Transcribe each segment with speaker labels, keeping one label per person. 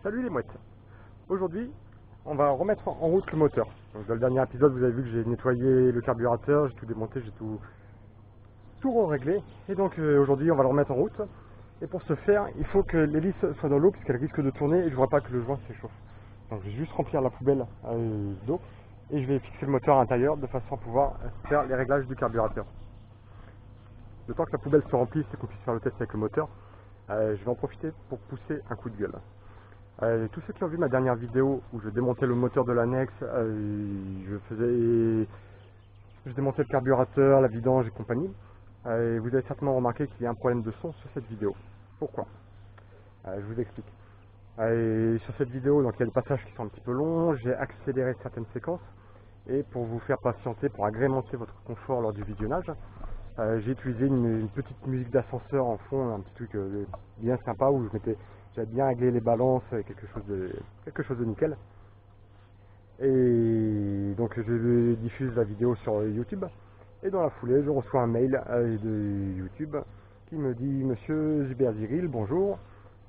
Speaker 1: Salut les mouettes. Aujourd'hui, on va remettre en route le moteur. Donc, dans le dernier épisode, vous avez vu que j'ai nettoyé le carburateur, j'ai tout démonté, j'ai tout réglé. Et donc aujourd'hui, on va le remettre en route. Et pour ce faire, il faut que l'hélice soit dans l'eau puisqu'elle risque de tourner et je ne vois pas que le joint s'échauffe. Donc je vais juste remplir la poubelle d'eau et je vais fixer le moteur à l'intérieur de façon à pouvoir faire les réglages du carburateur. Le temps que la poubelle se remplisse et qu'on puisse faire le test avec le moteur, je vais en profiter pour pousser un coup de gueule. Tous ceux qui ont vu ma dernière vidéo où je démontais le moteur de l'annexe, je démontais le carburateur, la vidange et compagnie, vous avez certainement remarqué qu'il y a un problème de son sur cette vidéo. Pourquoi? Je vous explique. Sur cette vidéo, donc il y a des passages qui sont un petit peu longs, j'ai accéléré certaines séquences et pour vous faire patienter, pour agrémenter votre confort lors du visionnage, j'ai utilisé une petite musique d'ascenseur en fond, un petit truc bien sympa où j'avais bien réglé les balances, quelque chose de nickel. Et donc je diffuse la vidéo sur YouTube et dans la foulée je reçois un mail de YouTube qui me dit: Monsieur Zuberziril, bonjour,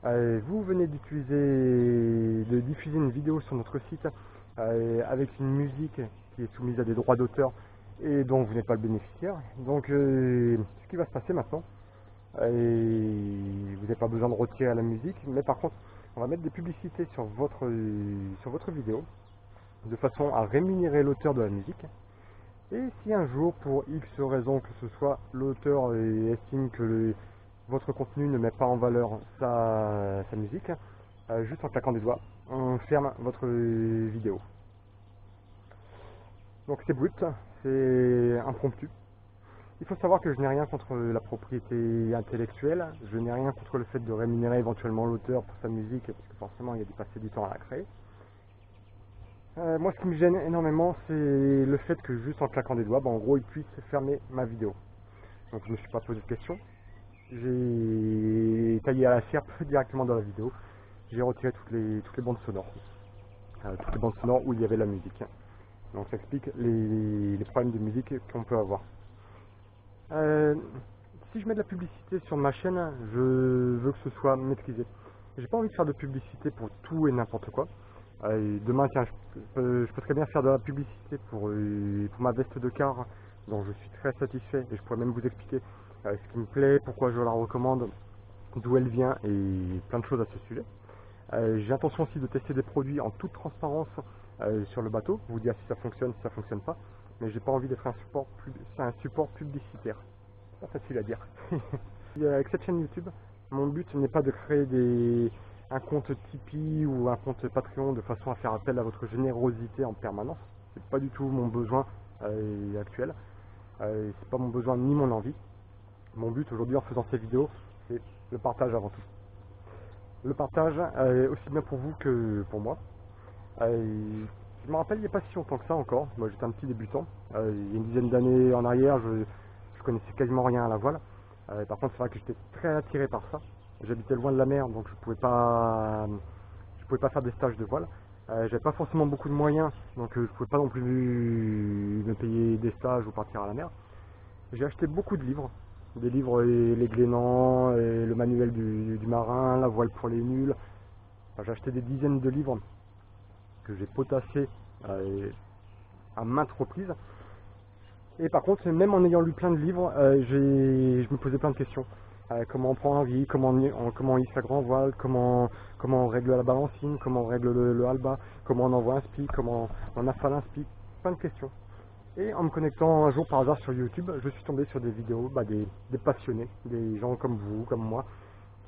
Speaker 1: vous venez de diffuser une vidéo sur notre site avec une musique qui est soumise à des droits d'auteur et dont vous n'êtes pas le bénéficiaire. Donc ce qui va se passer maintenant, vous n'avez pas besoin de retirer la musique, mais par contre on va mettre des publicités sur votre vidéo de façon à rémunérer l'auteur de la musique. Et si un jour, pour X raison que ce soit, l'auteur estime que votre contenu ne met pas en valeur sa musique, juste en claquant des doigts, on ferme votre vidéo. Donc c'est brut, c'est impromptu. Il faut savoir que je n'ai rien contre la propriété intellectuelle, je n'ai rien contre le fait de rémunérer éventuellement l'auteur pour sa musique, parce que forcément il a dû passer du temps à la créer. Moi, ce qui me gêne énormément, c'est le fait que juste en claquant des doigts, en gros, il puisse fermer ma vidéo. Donc, je ne me suis pas posé de questions. J'ai taillé à la serpe directement dans la vidéo. J'ai retiré toutes les bandes sonores. Toutes les bandes sonores où il y avait la musique. Donc, ça explique les problèmes de musique qu'on peut avoir. Si je mets de la publicité sur ma chaîne, je veux que ce soit maîtrisé. J'ai pas envie de faire de publicité pour tout et n'importe quoi. Demain, tiens, je peux très bien faire de la publicité pour ma veste de car, dont je suis très satisfait et je pourrais même vous expliquer ce qui me plaît, pourquoi je la recommande, d'où elle vient et plein de choses à ce sujet. J'ai l'intention aussi de tester des produits en toute transparence sur le bateau, vous dire si ça fonctionne, si ça fonctionne pas, mais j'ai pas envie d'être un support publicitaire. C'est pas facile à dire. Avec cette chaîne YouTube, mon but n'est pas de créer un compte Tipeee ou un compte Patreon de façon à faire appel à votre générosité en permanence. C'est pas du tout mon besoin actuel. C'est pas mon besoin ni mon envie. Mon but aujourd'hui en faisant ces vidéos, c'est le partage avant tout. Le partage aussi bien pour vous que pour moi. Je me rappelle il n'y a pas si longtemps que ça encore. Moi j'étais un petit débutant. Il y a une dizaine d'années en arrière, je connaissais quasiment rien à la voile. Par contre c'est vrai que j'étais très attiré par ça. J'habitais loin de la mer, donc je pouvais pas faire des stages de voile. J'avais pas forcément beaucoup de moyens, donc je pouvais pas non plus me payer des stages ou partir à la mer. J'ai acheté beaucoup de livres, des livres Les Glénans, et le manuel du marin, la voile pour les nuls. Enfin, j'ai acheté des dizaines de livres que j'ai potassés à maintes reprises. Et par contre, même en ayant lu plein de livres, je me posais plein de questions. Comment on prend un riz, comment on hisse la grand voile, comment on règle la balancine, comment on règle le halba, comment on envoie un spi, comment on affale un spi, plein de questions. Et en me connectant un jour par hasard sur YouTube, je suis tombé sur des vidéos des passionnés, des gens comme vous, comme moi,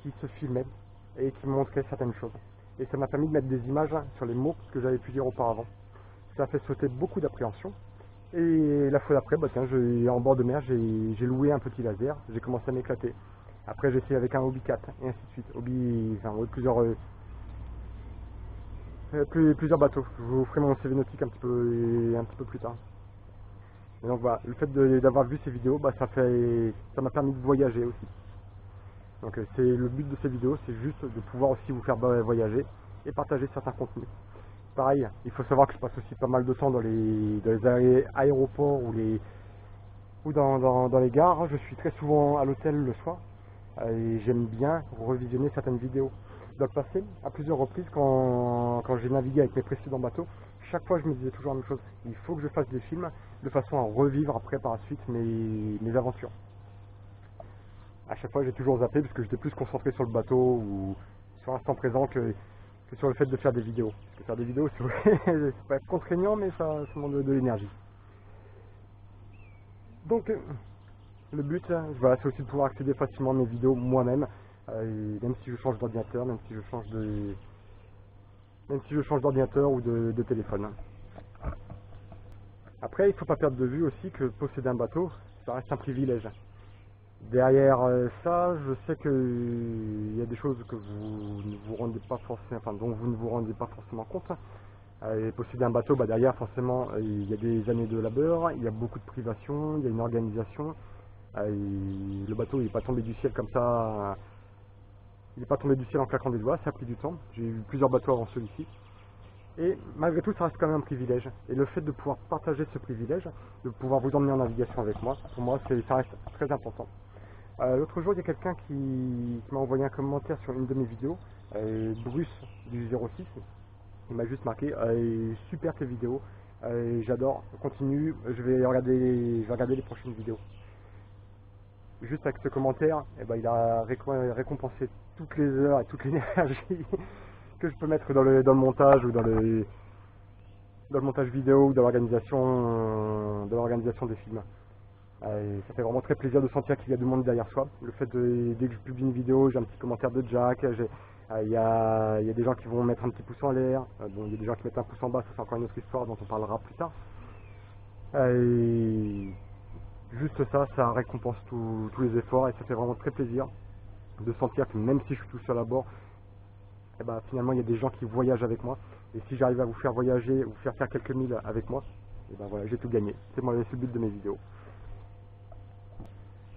Speaker 1: qui se filmaient et qui me montraient certaines choses. Et ça m'a permis de mettre des images sur les mots que j'avais pu dire auparavant. Ça a fait sauter beaucoup d'appréhension. Et la fois d'après, en bord de mer, j'ai loué un petit laser, j'ai commencé à m'éclater. Après j'ai essayé avec un Hobby 4 et ainsi de suite. Plusieurs bateaux. Je vous ferai mon CV nautique un petit peu plus tard. Et donc voilà, le fait d'avoir vu ces vidéos, ça m'a permis de voyager aussi. Donc le but de ces vidéos, c'est juste de pouvoir aussi vous faire voyager et partager certains contenus. Pareil, il faut savoir que je passe aussi pas mal de temps dans les aéroports ou ou dans les gares. Je suis très souvent à l'hôtel le soir et j'aime bien revisionner certaines vidéos. Dans le passé, à plusieurs reprises, quand j'ai navigué avec mes précédents bateaux, chaque fois je me disais toujours la même chose. Il faut que je fasse des films de façon à revivre après par la suite mes aventures. À chaque fois j'ai toujours zappé parce que j'étais plus concentré sur le bateau ou sur l'instant présent que sur le fait de faire des vidéos. Parce que faire des vidéos c'est pas contraignant mais ça demande de l'énergie. Donc le but, voilà, c'est aussi de pouvoir accéder facilement à mes vidéos moi-même, même si je change d'ordinateur, même si je change d'ordinateur ou de téléphone. Après, il ne faut pas perdre de vue aussi que posséder un bateau, ça reste un privilège. Derrière ça, je sais qu'il y a des choses que vous ne vous rendez pas forcément, enfin, dont vous ne vous rendez pas forcément compte. Et posséder un bateau, derrière forcément, il y a des années de labeur, il y a beaucoup de privations, il y a une organisation. Le bateau il n'est pas tombé du ciel comme ça, il n'est pas tombé du ciel en claquant des doigts, ça a pris du temps. J'ai eu plusieurs bateaux avant celui-ci. Et malgré tout, ça reste quand même un privilège. Et le fait de pouvoir partager ce privilège, de pouvoir vous emmener en navigation avec moi, pour moi, ça reste très important. L'autre jour, il y a quelqu'un qui m'a envoyé un commentaire sur une de mes vidéos, Bruce du 06. Il m'a juste marqué super tes vidéos, j'adore, continue, je vais regarder les prochaines vidéos. Juste avec ce commentaire, il a récompensé toutes les heures et toute l'énergie que je peux mettre dans le montage ou dans le montage vidéo ou dans l'organisation des films. Et ça fait vraiment très plaisir de sentir qu'il y a du monde derrière soi. Le fait dès que je publie une vidéo, j'ai un petit commentaire de Jack, il y a des gens qui vont mettre un petit pouce en l'air, bon, il y a des gens qui mettent un pouce en bas, ça c'est encore une autre histoire dont on parlera plus tard. Et juste ça récompense tous les efforts et ça fait vraiment très plaisir de sentir que même si je suis tout seul à bord, finalement il y a des gens qui voyagent avec moi. Et si j'arrive à vous faire voyager, vous faire quelques milles avec moi, voilà, j'ai tout gagné. C'est le but de mes vidéos.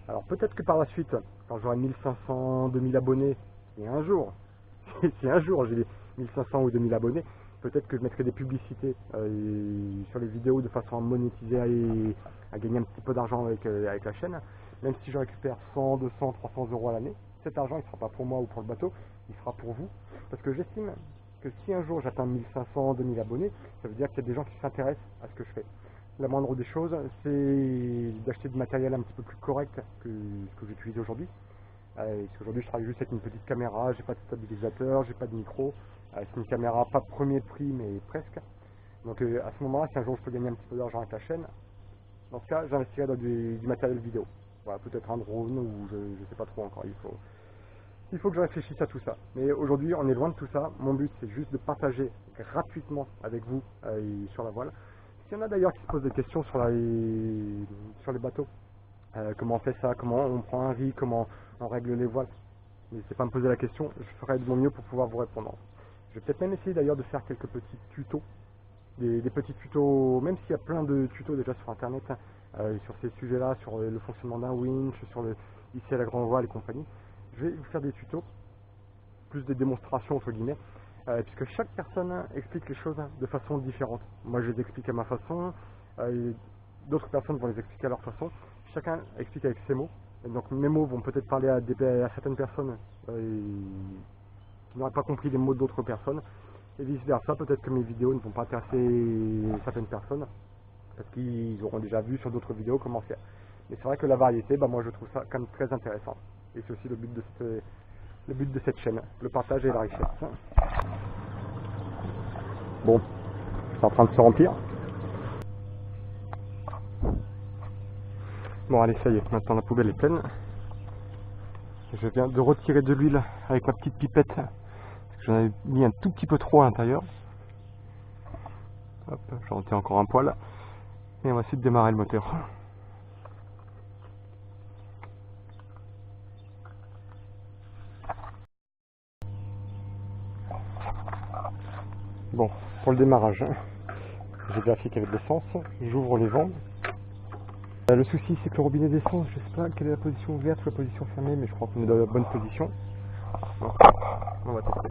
Speaker 1: Alors peut-être que par la suite, quand j'aurai 1500, 2000 abonnés, et un jour, si un jour j'ai 1500 ou 2000 abonnés, peut-être que je mettrai des publicités sur les vidéos de façon à monétiser et à gagner un petit peu d'argent avec la chaîne. Même si je récupère 100, 200, 300 euros à l'année, cet argent il ne sera pas pour moi ou pour le bateau, il sera pour vous. Parce que j'estime que si un jour j'atteins 1500, 2000 abonnés, ça veut dire qu'il y a des gens qui s'intéressent à ce que je fais. La moindre des choses, c'est d'acheter du matériel un petit peu plus correct que ce que j'utilise aujourd'hui. Parce qu'aujourd'hui je travaille juste avec une petite caméra, j'ai pas de stabilisateur, j'ai pas de micro. C'est une caméra pas premier prix mais presque. Donc à ce moment-là, si un jour je peux gagner un petit peu d'argent avec la chaîne, dans ce cas j'investirai dans du matériel vidéo. Voilà, peut-être un drone ou je sais pas trop encore, il faut que je réfléchisse à tout ça. Mais aujourd'hui on est loin de tout ça, mon but c'est juste de partager gratuitement avec vous sur la voile. S'il y en a d'ailleurs qui se posent des questions sur les bateaux, comment on fait ça, comment on prend un riz, comment on règle les voiles, n'hésitez pas à me poser la question, je ferai de mon mieux pour pouvoir vous répondre. Je vais peut-être même essayer d'ailleurs de faire quelques petits tutos, des petits tutos, même s'il y a plein de tutos déjà sur internet, sur ces sujets-là, sur le fonctionnement d'un winch, sur ici à la grande voile et compagnie. Je vais vous faire des tutos, plus des démonstrations entre guillemets, puisque chaque personne explique les choses de façon différente. Moi je les explique à ma façon, d'autres personnes vont les expliquer à leur façon, chacun explique avec ses mots, et donc mes mots vont peut-être parler à certaines personnes qui n'auraient pas compris les mots d'autres personnes, et vice versa, peut-être que mes vidéos ne vont pas intéresser certaines personnes, parce qu'ils auront déjà vu sur d'autres vidéos comment faire. Mais c'est vrai que la variété, moi je trouve ça quand même très intéressant, et c'est aussi le but de cette chaîne, le partage et la richesse. Bon, c'est en train de se remplir. Bon allez, ça y est, maintenant la poubelle est pleine. Je viens de retirer de l'huile avec ma petite pipette, parce que j'en avais mis un tout petit peu trop à l'intérieur. Hop, j'en retire encore un poil. Et on va essayer de démarrer le moteur. Bon, pour le démarrage, j'ai vérifié qu'il y avait de l'essence, j'ouvre les vannes. Le souci c'est que le robinet d'essence, je sais pas quelle est la position ouverte ou la position fermée, mais je crois qu'on est dans la bonne position. Donc, on va tester.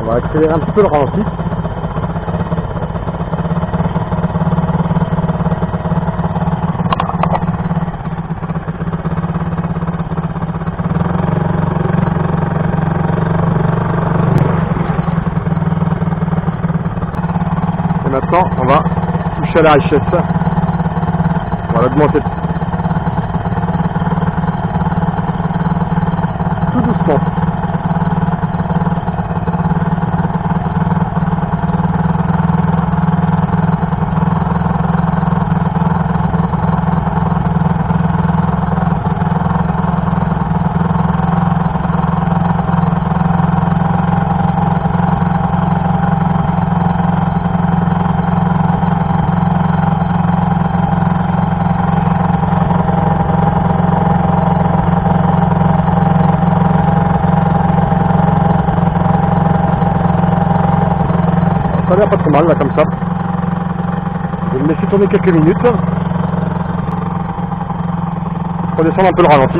Speaker 1: va accélérer un petit peu le ralenti. Et maintenant, on va toucher à la richesse. On va l'augmenter tout doucement. Ça a l'air pas trop mal là comme ça. Je vais le laisser tourner quelques minutes. Redescendre un peu le ralenti.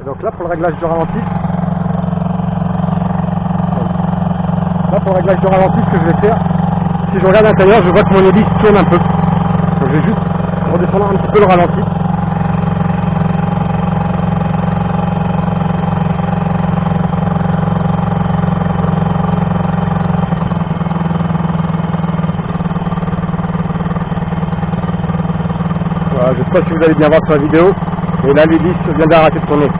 Speaker 1: Et donc là pour le réglage du ralenti, ce que je vais faire, si je regarde à l'intérieur, je vois que mon hélice tourne un peu. Donc je vais juste redescendre un petit peu le ralenti. Voilà, je ne sais pas si vous allez bien voir sur la vidéo, mais là l'hélice vient d'arrêter de tourner.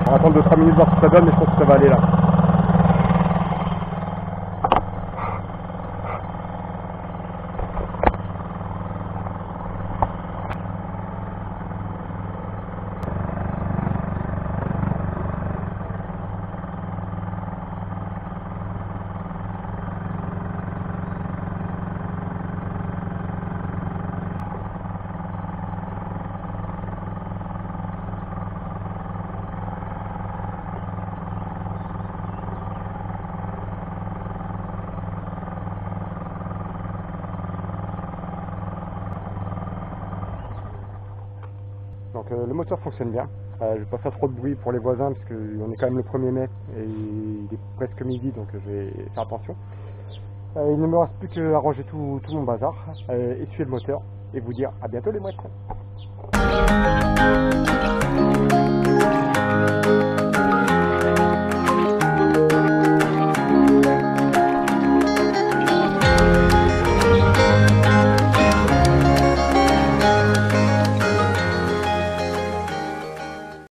Speaker 1: On va attendre 2-3 minutes voir ce que ça donne, mais je pense que ça va aller là. Donc le moteur fonctionne bien. Je ne vais pas faire trop de bruit pour les voisins parce qu'on est quand même le 1er mai et il est presque midi, donc je vais faire attention. Il ne me reste plus qu'à ranger tout mon bazar, essuyer le moteur et vous dire à bientôt les mouettes.